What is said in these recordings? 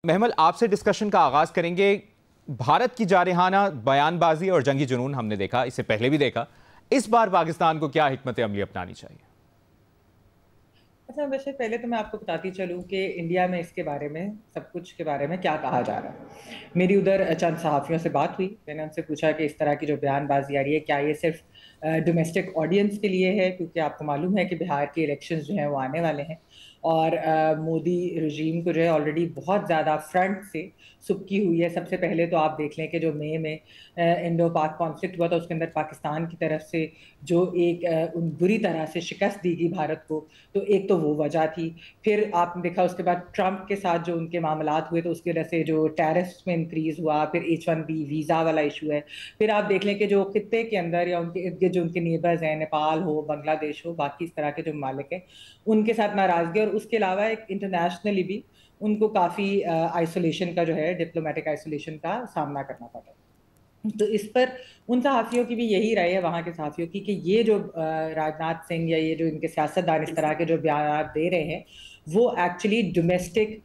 महमल, आपसे डिस्कशन का आगाज करेंगे। भारत की जारहाना बयानबाजी और जंगी जुनून हमने देखा, इससे पहले भी देखा। इस बार पाकिस्तान को क्या हिकमत अमली अपनानी चाहिए? अच्छा, वैसे पहले तो मैं आपको बताती चलूं कि इंडिया में इसके बारे में सब कुछ के बारे में क्या कहा जा रहा है। मेरी उधर चंद सहाफ़ियों से बात हुई। मैंने उनसे पूछा कि इस तरह की जो बयानबाजी आ रही है, क्या ये सिर्फ डोमेस्टिक ऑडियंस के लिए है, क्योंकि आपको मालूम है कि बिहार के इलेक्शंस जो हैं वो आने वाले हैं और मोदी रजीम को जो है ऑलरेडी बहुत ज़्यादा फ्रंट से सुबकी हुई है। सबसे पहले तो आप देख लें कि जो मई में इंडो पाक कॉन्फ्लिक्ट हुआ था, उसके अंदर पाकिस्तान की तरफ से जो एक बुरी तरह से शिकस्त दी गई भारत को, तो एक तो वो वजह थी। फिर आपने देखा उसके बाद ट्रंप के साथ जो उनके मामलात हुए, तो उसकी वजह से जो टैरिफ्स में इंक्रीज हुआ। फिर H1B वीज़ा वाला इशू है। फिर आप देख लें कि जो खित्ते के अंदर या उनके इर्द गिर्द जो उनके नेबर्स हैं, नेपाल हो, बांग्लादेश हो, बाकी इस तरह के जो ममालिक हैं, उनके साथ नाराजगी। और उसके अलावा एक इंटरनेशनली भी उनको काफ़ी आइसोलेशन का जो है, डिप्लोमेटिक आइसोलेशन का सामना करना पड़ा। तो इस पर उन सहाफ़ियों की भी यही राय है, वहाँ के सहाफ़ियों की, कि ये जो राजनाथ सिंह या ये जो इनके सियासतदान इस तरह के जो बयान दे रहे हैं, वो एक्चुअली डोमेस्टिक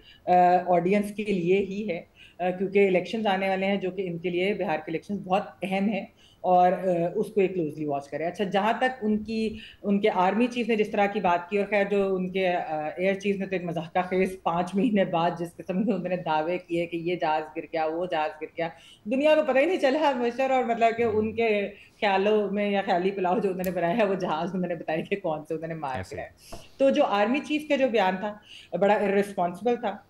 ऑडियंस के लिए ही है। क्योंकि इलेक्शंस आने वाले हैं, जो कि इनके लिए बिहार के इलेक्शंस बहुत अहम है और उसको एक क्लोजली वॉच करें। अच्छा, जहाँ तक उनकी उनके आर्मी चीफ ने जिस तरह की बात की, और खैर जो उनके एयर चीफ ने तो एक मजाक खेज 5 महीने बाद जिस किस्म के उन्होंने दावे किए कि ये जहाज गिर गया, वो जहाज गिर गया, दुनिया को पता ही नहीं चला बशर, और मतलब कि उनके ख्यालों में या ख्याली पुलाव जो उन्होंने बनाया है, वो जहाज उन्होंने बताया कि कौन से उन्होंने मार ऐसे ही। गिराया। तो जो आर्मी चीफ का जो बयान था, बड़ा इररिस्पॉन्सिबल था।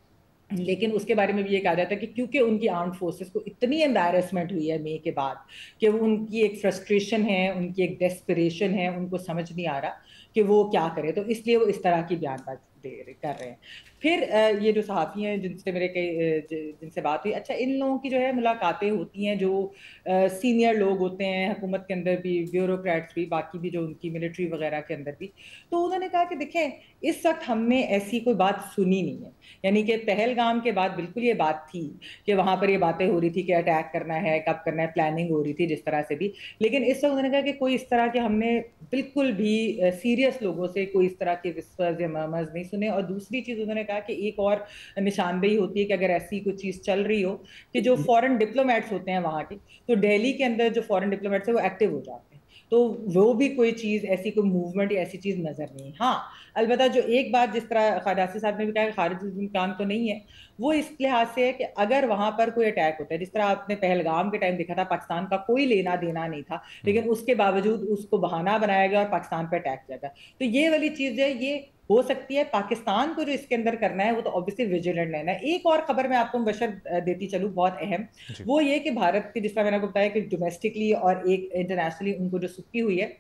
लेकिन उसके बारे में भी ये कहा जाता है कि क्योंकि उनकी आर्म्ड फोर्सेस को इतनी एम्बैरेसमेंट हुई है मई के बाद, कि वो उनकी एक फ्रस्ट्रेशन है, उनकी एक डेस्परेशन है, उनको समझ नहीं आ रहा कि वो क्या करे, तो इसलिए वो इस तरह की बयानबाजी कर रहे हैं। फिर ये जो सहाफ़ी हैं जिनसे मेरे कई जिनसे बात हुई, अच्छा, इन लोगों की जो है मुलाकातें होती हैं, जो सीनियर लोग होते हैं हुकूमत के अंदर भी, ब्यूरोक्रेट्स भी, बाकी भी जो उनकी मिलिट्री वगैरह के अंदर भी। तो उन्होंने कहा कि देखें, इस वक्त हमने ऐसी कोई बात सुनी नहीं है। यानी कि पहलगाम के बाद बिल्कुल ये बात थी कि वहां पर ये बातें हो रही थी कि अटैक करना है, कब करना है, प्लानिंग हो रही थी जिस तरह से भी। लेकिन इस वक्त उन्होंने कहा कि कोई इस तरह के हमने बिल्कुल भी सीरियस लोगों से कोई इस तरह के विस्पर्स या मर्मर्स नहीं सुने। और दूसरी चीज उन्होंने कहा कि एक और निशानदेही होती है कि अगर ऐसी कोई चीज चल रही हो, कि जो फॉरेन डिप्लोमेट्स होते हैं वहां के, तो दिल्ली के अंदर जो फॉरेन डिप्लोमेट्स है वो एक्टिव हो जाते हैं। तो वो भी कोई चीज ऐसी, कोई मूवमेंट या ऐसी चीज नजर नहीं। हाँ, अलबत्ता जो एक बात जिस तरह खारासी साहब ने भी कहा, खारिज काम तो नहीं है, वो इस लिहाज से है कि अगर वहां पर कोई अटैक होता है, जिस तरह आपने पहलगाम के टाइम देखा था, पाकिस्तान का कोई लेना देना नहीं था, लेकिन उसके बावजूद उसको बहाना बनाया गया और पाकिस्तान पर अटैक किया गया। तो ये वाली चीज है, ये हो सकती है। पाकिस्तान को जो इसके अंदर करना है, वो तो ऑब्वियसली विजिलेंट रहना है। एक और खबर मैं आपको बशर देती चलूं, बहुत अहम, जी। वो ये कि भारत की, जिस तरह मैंने आपको बताया कि डोमेस्टिकली और एक इंटरनेशनली उनको जो सुक्की हुई है,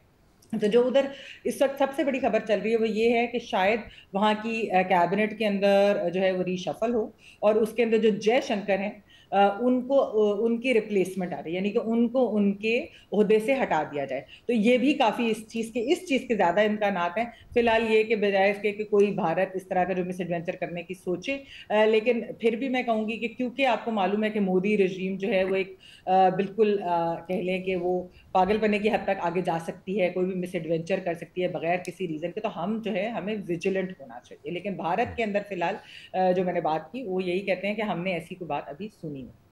तो जो उधर इस वक्त सबसे बड़ी खबर चल रही है वो ये है कि शायद वहां की कैबिनेट के अंदर जो है वो रीशफल हो, और उसके अंदर जो जयशंकर हैं, उनको उनकी रिप्लेसमेंट आ रही है, यानी कि उनको उनके ओहदे से हटा दिया जाए। तो ये भी काफी इस चीज के ज्यादा इम्कान हैं फिलहाल, ये कि बजाय इसके कि कोई भारत इस तरह का जो मिस एडवेंचर करने की सोचे। लेकिन फिर भी मैं कहूंगी कि क्योंकि आपको मालूम है कि मोदी रजीम जो है वो एक बिल्कुल कह लें कि वो पागलपने की हद तक आगे जा सकती है, कोई भी मिस एडवेंचर कर सकती है बगैर किसी रीजन के। तो हम जो है, हमें विजिलेंट होना चाहिए। लेकिन भारत के अंदर फिलहाल जो मैंने बात की, वो यही कहते हैं कि हमने ऐसी कोई बात अभी सुनी नहीं।